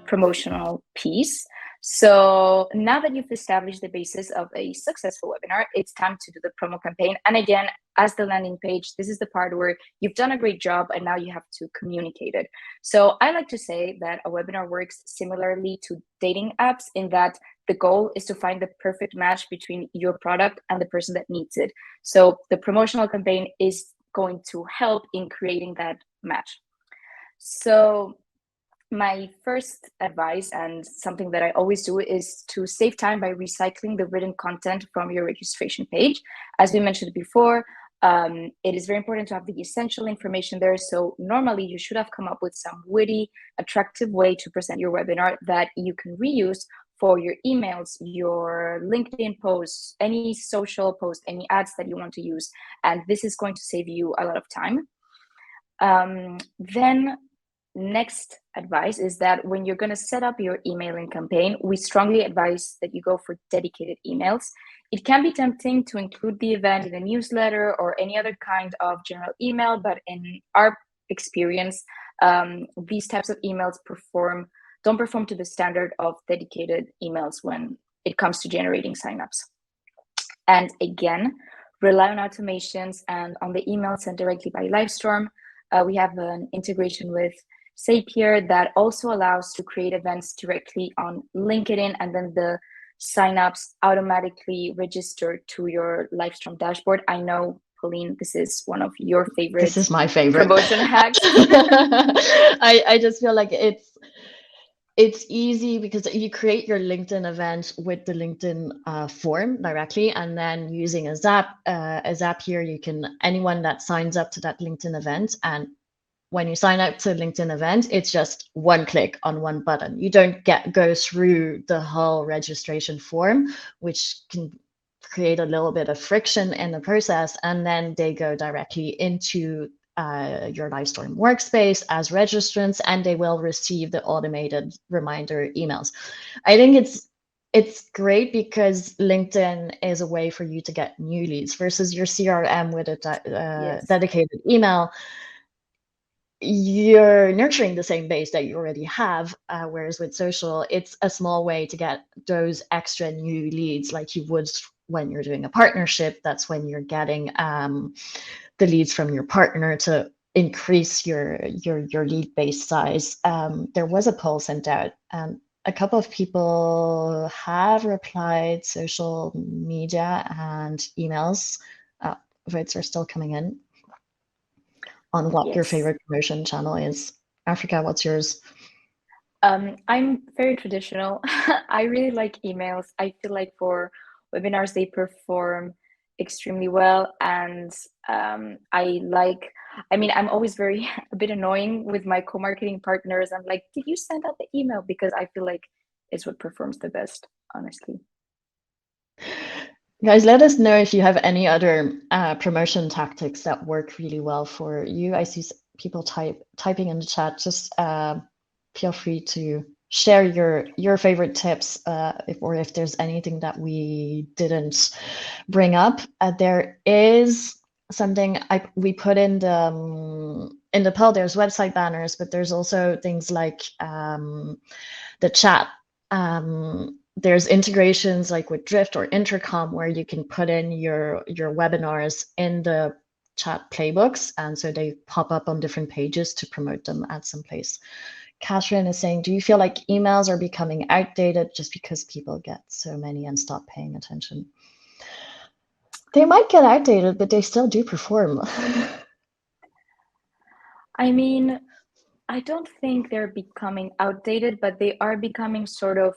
promotional piece. So now that you've established the basis of a successful webinar, it's time to do the promo campaign. And again, as the landing page, this is the part where you've done a great job and now you have to communicate it. So I like to say that a webinar works similarly to dating apps in that the goal is to find the perfect match between your product and the person that needs it. So the promotional campaign is going to help in creating that match. So my first advice, and something that I always do, is to save time by recycling the written content from your registration page. As we mentioned before, it is very important to have the essential information there. So normally you should have come up with some witty, attractive way to present your webinar that you can reuse for your emails, your LinkedIn posts, any social post, any ads that you want to use. And this is going to save you a lot of time. Then next advice is that when you're going to set up your emailing campaign, we strongly advise that you go for dedicated emails. It can be tempting to include the event in a newsletter or any other kind of general email, but in our experience, these types of emails don't perform to the standard of dedicated emails when it comes to generating signups. And again, rely on automations and on the emails sent directly by Livestorm. We have an integration with Zapier that also allows to create events directly on LinkedIn, and then the signups automatically register to your Livestorm dashboard. I know, Pauline, this is one of your favorite. This is my favorite promotion hacks. I just feel like it's easy because you create your LinkedIn event with the LinkedIn form directly, and then using a Zapier, you can, anyone that signs up to that LinkedIn event, and when you sign up to a LinkedIn event, it's just one click on one button. You don't go through the whole registration form, which can create a little bit of friction in the process, and then they go directly into your Livestorm workspace as registrants, and they will receive the automated reminder emails. I think it's great because LinkedIn is a way for you to get new leads versus your CRM with a Yes. dedicated email. You're nurturing the same base that you already have, whereas with social, it's a small way to get those extra new leads like you would when you're doing a partnership. That's when you're getting the leads from your partner to increase your lead base size. There was a poll sent out, and a couple of people have replied. Social media and emails votes are still coming in on what your favorite promotion channel is. Africa, what's yours? I'm very traditional. I really like emails. I feel like for webinars, they perform extremely well. And I'm always a bit annoying with my co-marketing partners. I'm like, did you send out the email? Because I feel like it's what performs the best, honestly. Guys, let us know if you have any other promotion tactics that work really well for you. I see people typing in the chat. Just feel free to share your favorite tips, if there's anything that we didn't bring up. There is something we put in the poll. There's website banners, but there's also things like the chat. There's integrations like with Drift or Intercom where you can put in your webinars in the chat playbooks, and so they pop up on different pages to promote them at some place. Catherine is saying, do you feel like emails are becoming outdated just because people get so many and stop paying attention? They might get outdated, but they still do perform. I mean, I don't think they're becoming outdated, but they are becoming sort of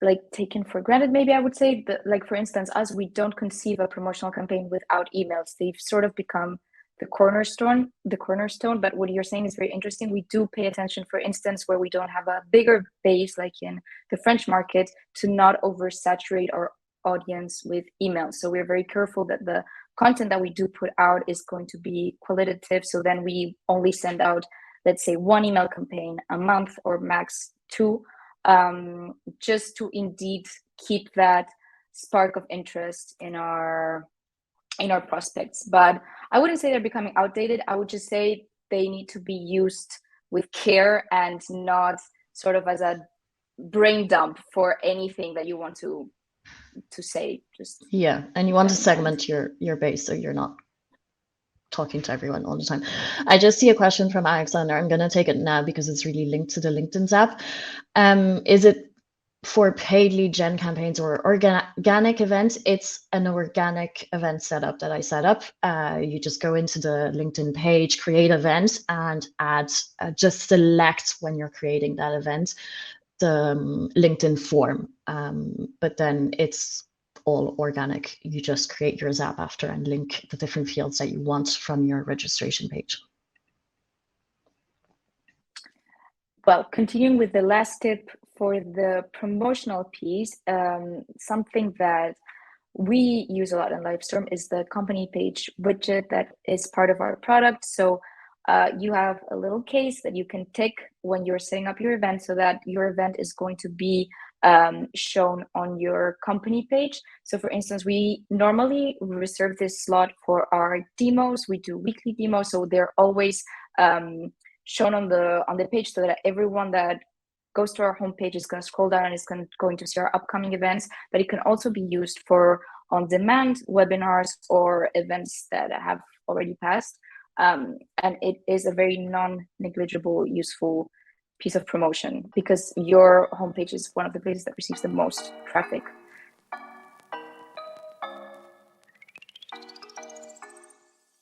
like taken for granted, maybe I would say. But like, for instance, us, we don't conceive a promotional campaign without emails. They've sort of become the cornerstone. But what you're saying is very interesting. We do pay attention, for instance, where we don't have a bigger base, like in the French market, to not oversaturate our audience with emails. So we're very careful that the content that we do put out is going to be qualitative. So then we only send out, let's say, one email campaign a month or max two, just to indeed keep that spark of interest in our prospects. But I wouldn't say they're becoming outdated. I would just say they need to be used with care and not sort of as a brain dump for anything that you want to say. Just yeah, and you want to segment your base so you're not talking to everyone all the time. I just see a question from Alexander. I'm going to take it now because it's really linked to the LinkedIn app. Is it for paid lead gen campaigns or organic events? It's an organic event setup that I set up. You just go into the LinkedIn page, create event, and add, just select when you're creating that event, the LinkedIn form. But then it's all organic. You just create your Zap after and link the different fields that you want from your registration page. Well, continuing with the last tip for the promotional piece, something that we use a lot in Livestorm is the company page widget that is part of our product. So you have a little case that you can tick when you're setting up your event so that your event is going to be shown on your company page. So for instance, we normally reserve this slot for our demos. We do weekly demos, so they're always shown on the page so that everyone that goes to our homepage is going to scroll down and is going to see our upcoming events. But it can also be used for on-demand webinars or events that have already passed. And it is a very non-negligible, useful piece of promotion because your homepage is one of the places that receives the most traffic